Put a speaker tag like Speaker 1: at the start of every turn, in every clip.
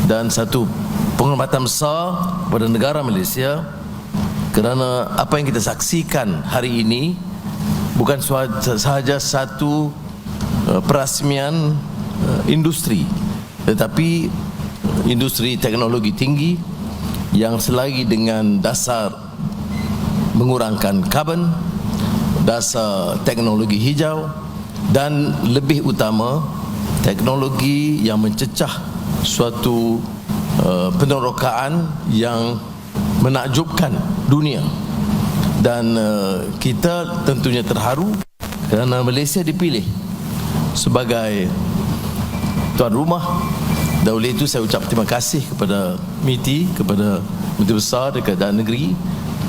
Speaker 1: dan satu penghormatan besar kepada negara Malaysia kerana apa yang kita saksikan hari ini bukan sahaja satu perasmian industri, tetapi industri teknologi tinggi yang selagi dengan dasar mengurangkan karbon, dasar teknologi hijau, dan lebih utama teknologi yang mencecah suatu penerokaan yang menakjubkan dunia. Dan kita tentunya terharu kerana Malaysia dipilih sebagai tuan rumah. Dan oleh itu saya ucap terima kasih kepada MITI, kepada Menteri Besar Kerajaan Negeri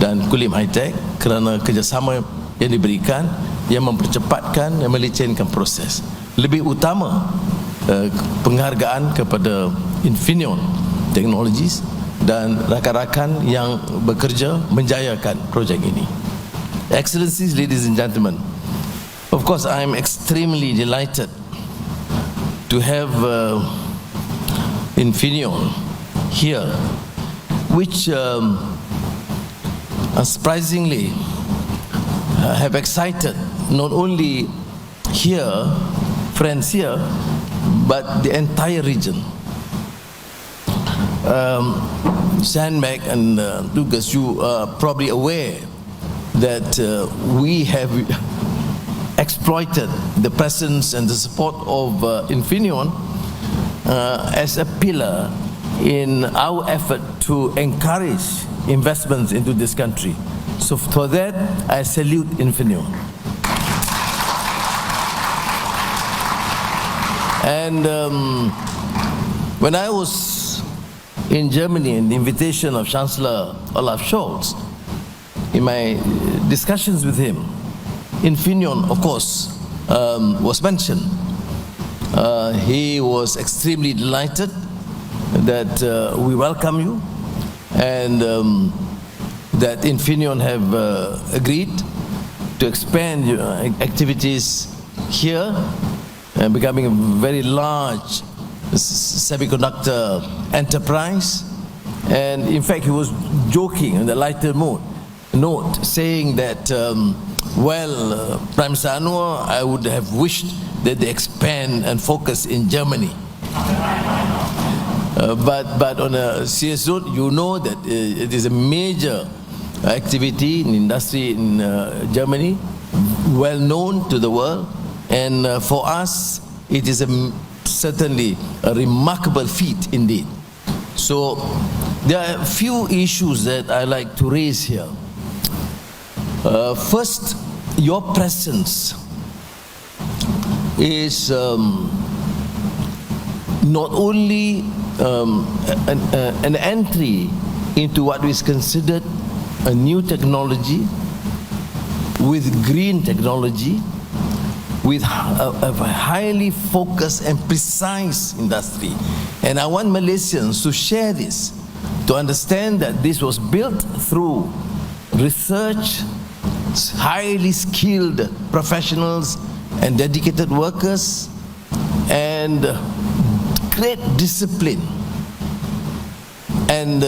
Speaker 1: dan Kulim High-Tech kerana kerjasama yang diberikan yang mempercepatkan dan melicinkan proses. Lebih utama penghargaan kepada Infineon Technologies dan rakan-rakan yang bekerja menjayakan projek ini. Excellencies, ladies and gentlemen, of course I am extremely delighted to have Infineon here, which surprisingly have excited not only here, friends here, but the entire region. Sandbag and Lucas, you are probably aware that we have exploited the presence and the support of Infineon as a pillar in our effort to encourage investments into this country. So for that, I salute Infineon. And when I was in Germany, in the invitation of Chancellor Olaf Scholz, in my discussions with him, Infineon, of course, was mentioned. He was extremely delighted that we welcome you, and that Infineon have agreed to expand your activities here and becoming a very large semiconductor enterprise. And in fact, he was joking in the lighter note, saying that, Prime Minister Anwar, I would have wished that they expand and focus in Germany. But on a serious note, you know that it is a major activity in industry in Germany, well known to the world, and for us it is certainly a remarkable feat indeed. So there are a few issues that I like to raise here. First, your presence is not only an entry into what is considered a new technology, with green technology, with a highly focused and precise industry. And I want Malaysians to share this, to understand that this was built through research, highly skilled professionals and dedicated workers, and great discipline. And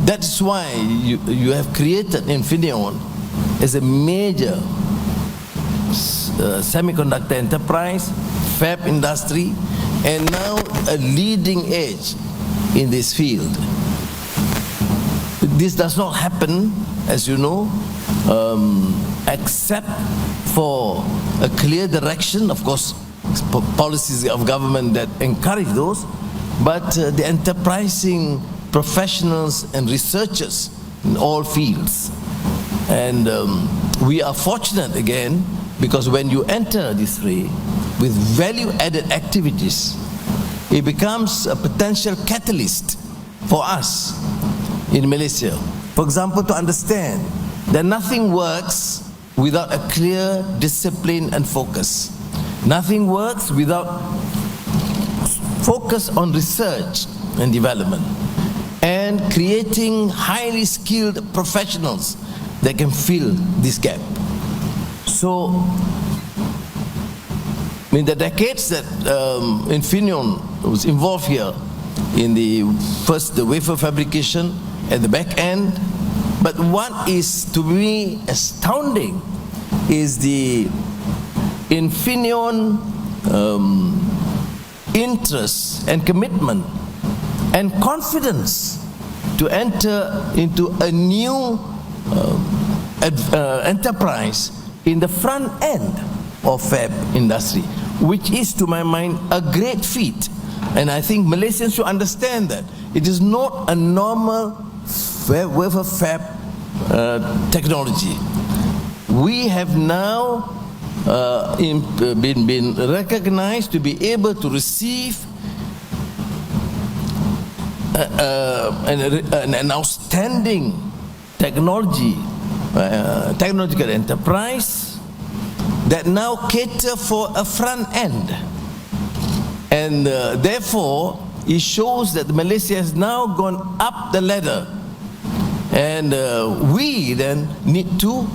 Speaker 1: that's why you have created Infineon as a major semiconductor enterprise, fab industry, and now a leading edge in this field. This does not happen, as you know, except for a clear direction, of course, policies of government that encourage those, but the enterprising professionals and researchers in all fields. And we are fortunate again, because when you enter this fray with value-added activities, it becomes a potential catalyst for us in Malaysia. For example, to understand that nothing works without a clear discipline and focus. Nothing works without focus on research and development, and creating highly skilled professionals that can fill this gap. So, in the decades that Infineon was involved here, in the wafer fabrication at the back end. But what is to me astounding is the Infineon interest and commitment and confidence to enter into a new enterprise in the front end of fab industry, which is, to my mind, a great feat. And I think Malaysians should understand that it is not a normal wafer fab technology. We have now been recognized to be able to receive an outstanding technological enterprise that now cater for a front end. And therefore, it shows that Malaysia has now gone up the ladder. And we then need to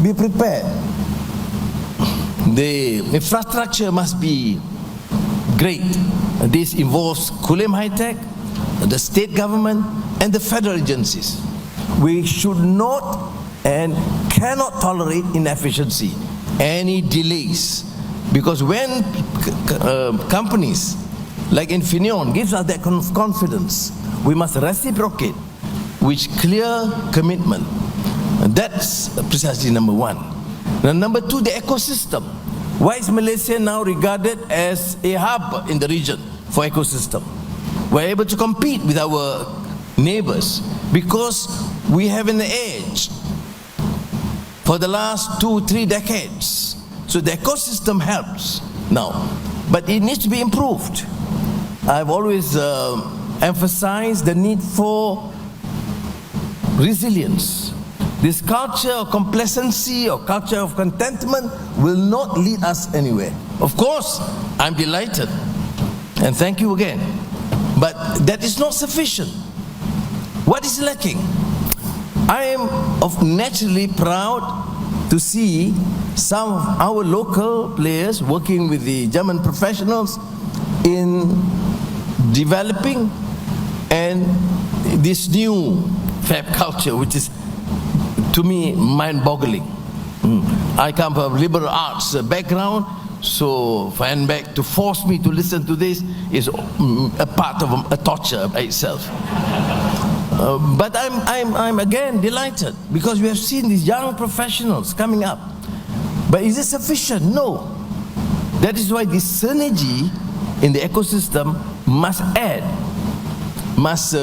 Speaker 1: be prepared. The infrastructure must be great. This involves Kulim High Tech, the state government, and the federal agencies. We should not and cannot tolerate inefficiency, any delays. Because when companies like Infineon gives us that confidence, we must reciprocate with clear commitment. And that's precisely number one. Now, number two, the ecosystem. Why is Malaysia now regarded as a hub in the region for ecosystem? We're able to compete with our neighbors because we have an edge for the last 2-3 decades. So the ecosystem helps now, but it needs to be improved. I've always emphasized the need for resilience. This culture of complacency or culture of contentment will not lead us anywhere. Of course, I'm delighted, and thank you again. But that is not sufficient. What is lacking? I am naturally proud to see some of our local players working with the German professionals in developing and this new fab culture, which is, to me, mind-boggling. I come from a liberal arts background, so for Anwar to force me to listen to this is a part of a torture by itself. But I'm again delighted because we have seen these young professionals coming up. But is it sufficient? No. That is why this synergy in the ecosystem must add, must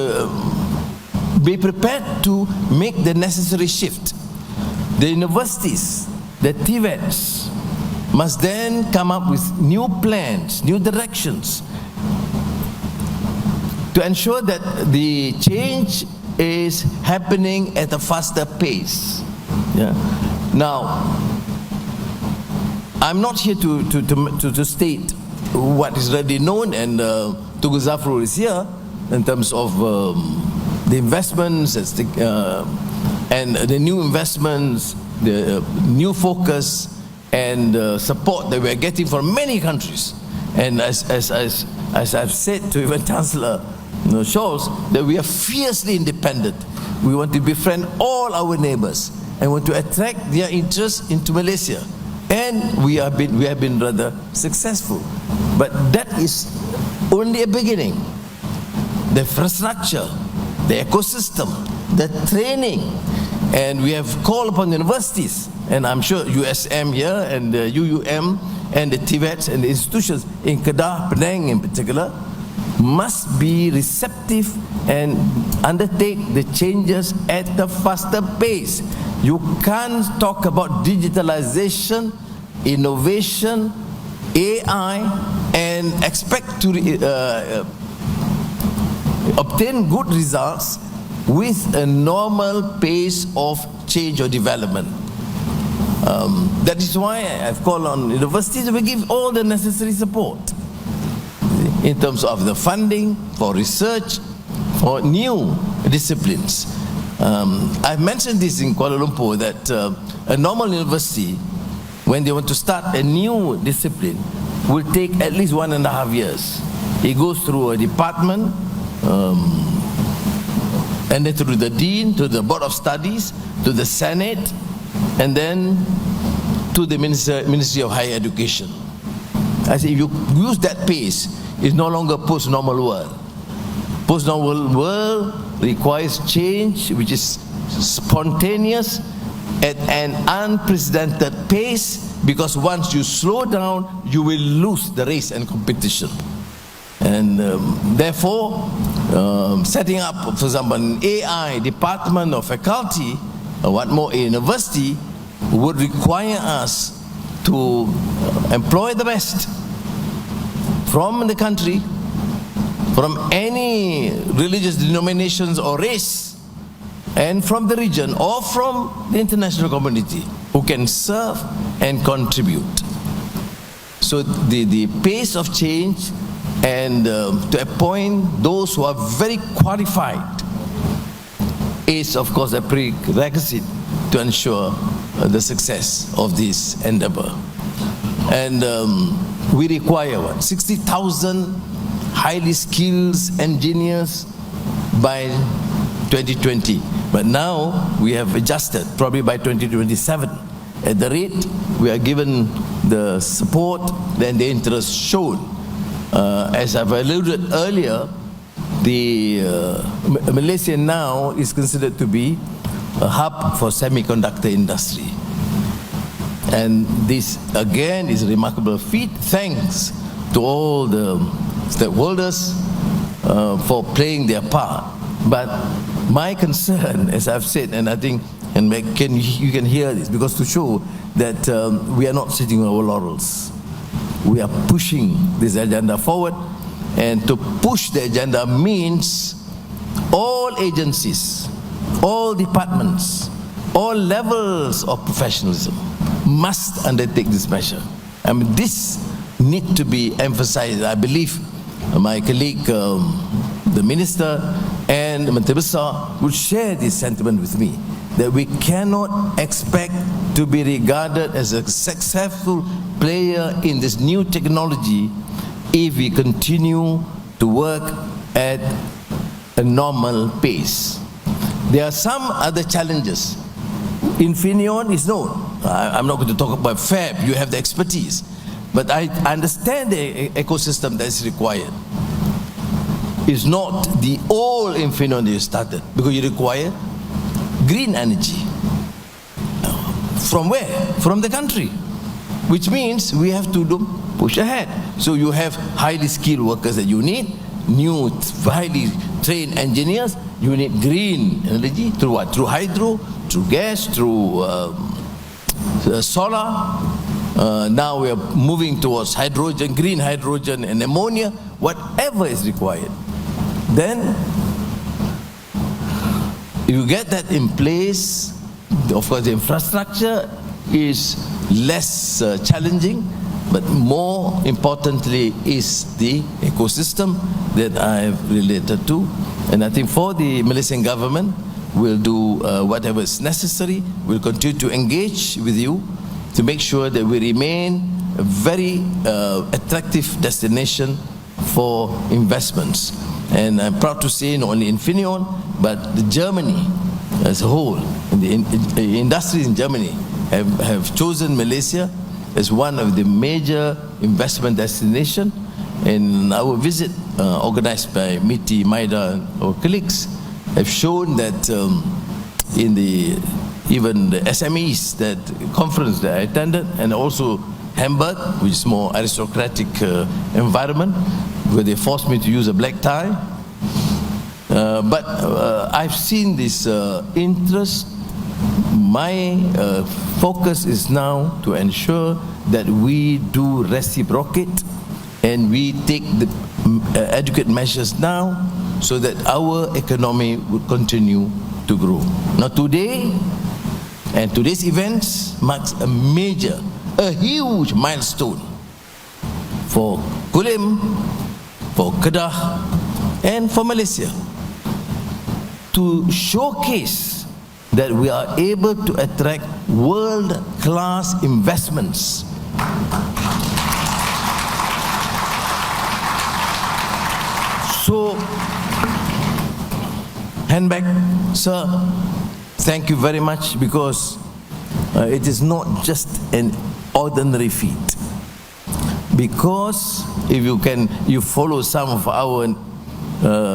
Speaker 1: be prepared to make the necessary shift. The universities, the TVETs, must then come up with new plans, new directions to ensure that the change is happening at a faster pace. Yeah. Now, I'm not here to state what is already known, and Tugu Zafrul is here in terms of the investments and the new investments, the new focus and support that we are getting from many countries. And as I've said to even Chancellor Scholz, that we are fiercely independent. We want to befriend all our neighbors and want to attract their interest into Malaysia. And we have been rather successful. But that is only a beginning. The infrastructure, the ecosystem, the training, and we have called upon universities, and I'm sure USM here and the UUM and the TVETs and the institutions in Kedah, Penang in particular, must be receptive and undertake the changes at a faster pace. You can't talk about digitalization, innovation, AI, and expect to obtain good results with a normal pace of change or development. That is why I've called on universities to give all the necessary support in terms of the funding for research, for new disciplines. I've mentioned this in Kuala Lumpur that a normal university, when they want to start a new discipline, will take at least 1.5 years. It goes through a department, and then through the dean, to the board of studies, to the senate, and then to the Ministry of Higher Education. I say, if you use that pace, it's no longer post-normal world. Post-normal world requires change which is spontaneous at an unprecedented pace, because once you slow down, you will lose the race and competition. And therefore, setting up, for example, an AI department or faculty, or what more, a university, would require us to employ the best from the country, from any religious denominations or race, and from the region or from the international community, who can serve and contribute. So the pace of change, and to appoint those who are very qualified, is of course a prerequisite to ensure the success of this endeavor. And we require 60,000 highly skilled engineers by 2020. But now we have adjusted, probably by 2027. At the rate we are given the support, then the interest shown. As I've alluded earlier, the Malaysia now is considered to be a hub for semiconductor industry. And this again is a remarkable feat, thanks to all the stakeholders for playing their part. But my concern, as I've said, and I think, and you can hear this, because to show that we are not sitting on our laurels. We are pushing this agenda forward, and to push the agenda means all agencies, all departments, all levels of professionalism must undertake this measure. I mean, this need to be emphasized. I believe my colleague, the Minister and Menteri Besar would share this sentiment with me, that we cannot expect to be regarded as a successful player in this new technology if we continue to work at a normal pace. There are some other challenges. Infineon is known. I'm not going to talk about fab, you have the expertise. But I understand the ecosystem that is required. It's not the old Infineon that you started, because you require green energy. From where? From the country. Which means we have to push ahead. So you have highly skilled workers that you need, new highly trained engineers. You need green energy through what? Through hydro, through gas, through solar. Now we are moving towards hydrogen, green hydrogen and ammonia, whatever is required. Then you get that in place. Of course, the infrastructure is less challenging, but more importantly is the ecosystem that I have related to. And I think for the Malaysian government, we'll do whatever is necessary. We'll continue to engage with you to make sure that we remain a very attractive destination for investments. And I'm proud to say not only Infineon, but Germany as a whole, the industries in Germany have chosen Malaysia as one of the major investment destinations. And our visit, organized by MITI, MIDA, and our colleagues, have shown that in even the SMEs that conference that I attended, and also Hamburg, which is more aristocratic environment, where they forced me to use a black tie. But I've seen this interest. My focus is now to ensure that we do reciprocate and we take the adequate measures now so that our economy would continue to grow. Now today, and today's events marks a huge milestone for Kulim, for Kedah, and for Malaysia, to showcase that we are able to attract world-class investments. So, handback, sir, thank you very much, because it is not just an ordinary feat. Because if you follow some of our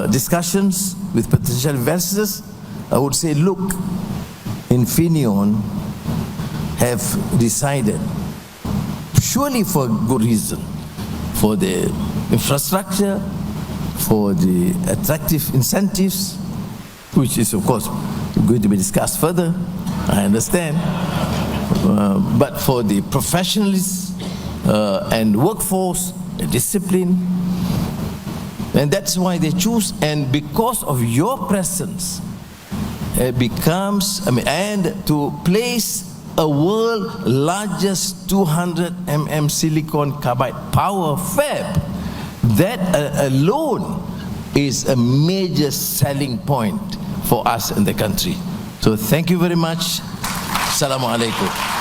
Speaker 1: discussions with potential investors, I would say, look, Infineon have decided, surely for good reason, for the infrastructure, for the attractive incentives, which is of course going to be discussed further, I understand, but for the professionalism and workforce, the discipline, and that's why they choose. And because of your presence, it becomes, and to place a world largest 200 mm silicon carbide power fab, that alone is a major selling point for us in the country. So thank you very much. Assalamu alaikum.